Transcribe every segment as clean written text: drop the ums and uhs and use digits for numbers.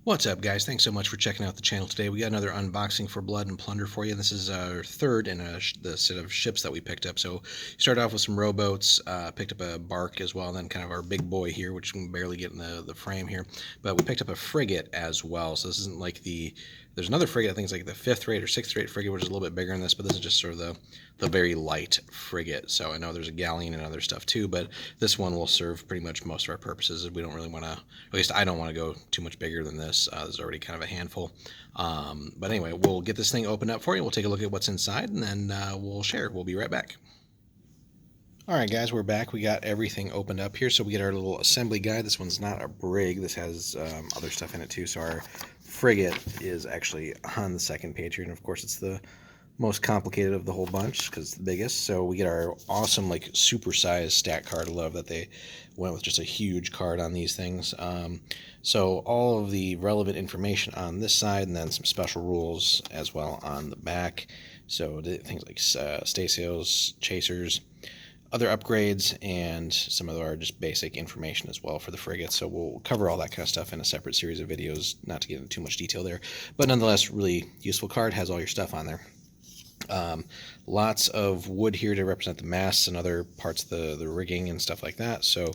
What's up, guys? Thanks so much for checking out the channel today. We got another unboxing for Blood and Plunder for you. This is our third in the set of ships that we picked up. So you started off with some rowboats, picked up a bark as well, and then kind of our big boy here, which we can barely get in the frame here. But we picked up a frigate as well. So this isn't like there's another frigate, I think it's like the 5th rate or 6th rate frigate, which is a little bit bigger than this, but this is just sort of the very light frigate. So I know there's a galleon and other stuff too, but this one will serve pretty much most of our purposes. We don't really want to, at least I don't want to go too much bigger than this. There's already kind of a handful. But anyway, we'll get this thing opened up for you. We'll take a look at what's inside, and then we'll share. We'll be right back. Alright guys, we're back. We got everything opened up here. So we get our little assembly guide. This one's not a brig. This has other stuff in it too. So our frigate is actually on the second page here. And of course it's the most complicated of the whole bunch because it's the biggest. So we get our awesome like super-sized stat card. I love that they went with just a huge card on these things. So all of the relevant information on this side, and then some special rules as well on the back. So things like stay sails, chasers, other upgrades, and some of our just basic information as well for the frigate. So we'll cover all that kind of stuff in a separate series of videos, not to get into too much detail there, but nonetheless really useful card, has all your stuff on there. Lots of wood here to represent the masts and other parts of the rigging and stuff like that. So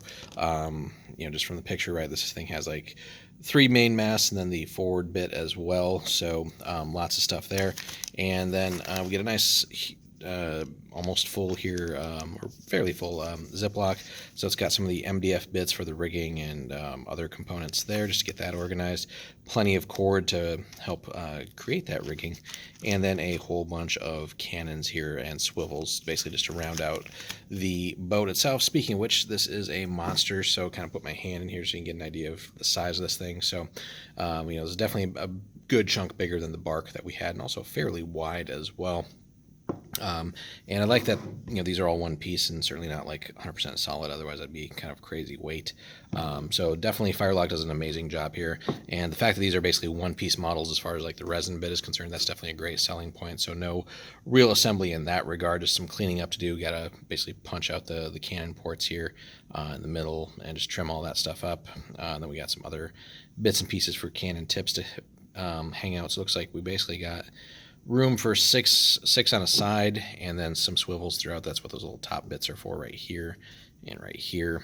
you know, just from the picture, right, this thing has like 3 main masts and then the forward bit as well. So lots of stuff there. And then we get a nice almost full here, or fairly full Ziploc. So it's got some of the MDF bits for the rigging and other components there, just to get that organized. Plenty of cord to help create that rigging, and then a whole bunch of cannons here and swivels, basically just to round out the boat itself. Speaking of which, this is a monster, so kind of put my hand in here so you can get an idea of the size of this thing. So you know, it's definitely a good chunk bigger than the bark that we had, and also fairly wide as well. And I like that, you know, these are all one piece and certainly not like 100% solid, otherwise that'd be kind of crazy weight. So definitely Firelock does an amazing job here, and the fact that these are basically one piece models as far as like the resin bit is concerned, that's definitely a great selling point. So no real assembly in that regard, just some cleaning up to do. Gotta basically punch out the cannon ports here in the middle and just trim all that stuff up. Then we got some other bits and pieces for cannon tips to hang out. So it looks like we basically got room for six on a side, and then some swivels throughout. That's what those little top bits are for, right here and right here.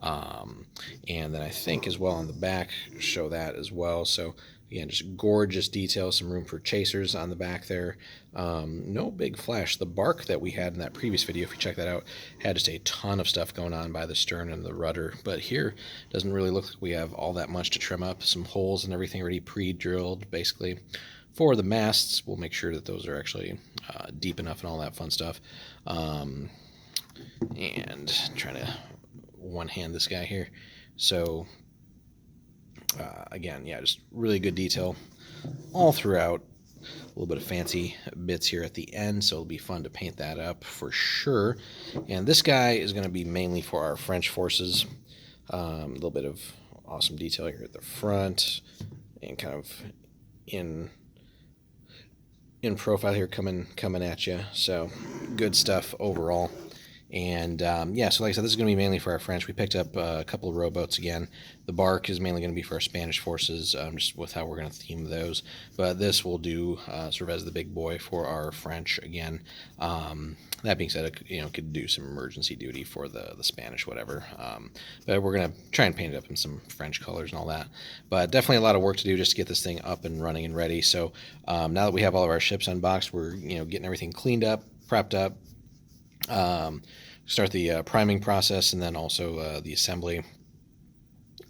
And then I think as well on the back show that as well. So again, just gorgeous detail, some room for chasers on the back there. No big flash. The bark that we had in that previous video, if you check that out, had just a ton of stuff going on by the stern and the rudder, but here doesn't really look like we have all that much to trim up. Some holes and everything already pre-drilled basically. For the masts, we'll make sure that those are actually deep enough and all that fun stuff. And trying to one-hand this guy here. So again, yeah, just really good detail all throughout. A little bit of fancy bits here at the end, so it'll be fun to paint that up for sure. And this guy is going to be mainly for our French forces. A little bit of awesome detail here at the front, and kind of in profile here coming at you. So good stuff overall. And yeah, so like I said, this is going to be mainly for our French. We picked up a couple of rowboats again. The bark is mainly going to be for our Spanish forces, just with how we're going to theme those. But this will do serve as the big boy for our French again. That being said, you know, could do some emergency duty for the Spanish, whatever. But we're going to try and paint it up in some French colors and all that. But definitely a lot of work to do just to get this thing up and running and ready. So now that we have all of our ships unboxed, we're, you know, getting everything cleaned up, prepped up. Start the priming process, and then also the assembly,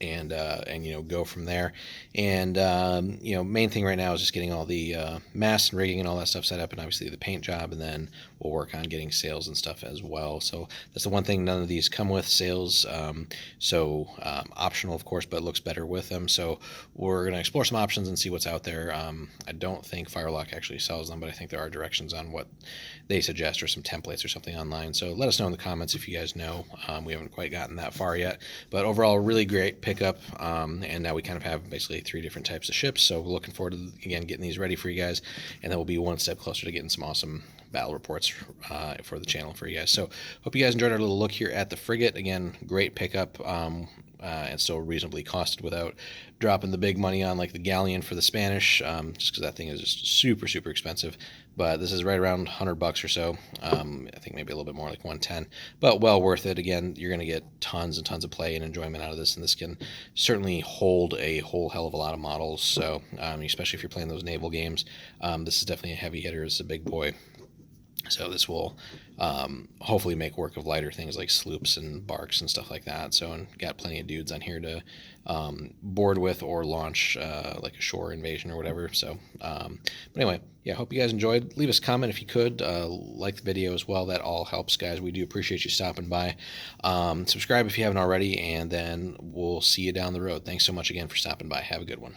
and you know, go from there. And you know, main thing right now is just getting all the masts and rigging and all that stuff set up, and obviously the paint job, and then we'll work on getting sails and stuff as well. So that's the one thing, none of these come with sails, so optional of course, but it looks better with them. So we're going to explore some options and see what's out there. I don't think Firelock actually sells them, but I think there are directions on what they suggest, or some templates or something online. So let us know in the comments if you guys know. We haven't quite gotten that far yet, but overall really great pickup. And now we kind of have basically 3 different types of ships, so we're looking forward to, again, getting these ready for you guys, and then we'll be one step closer to getting some awesome battle reports for the channel for you guys. So hope you guys enjoyed our little look here at the Frigate. Again, great pickup. And still reasonably costed without dropping the big money on like the galleon for the Spanish, just because that thing is just super expensive. But this is right around $100 or so. I think maybe a little bit more, like 110, but well worth it. Again, you're going to get tons and tons of play and enjoyment out of this, and this can certainly hold a whole hell of a lot of models. So especially if you're playing those naval games, this is definitely a heavy hitter. It's a big boy. So this will hopefully make work of lighter things like sloops and barks and stuff like that. So, and got plenty of dudes on here to board with or launch like a shore invasion or whatever. So, but anyway, yeah, hope you guys enjoyed. Leave us a comment if you could. Like the video as well. That all helps, guys. We do appreciate you stopping by. Subscribe if you haven't already, and then we'll see you down the road. Thanks so much again for stopping by. Have a good one.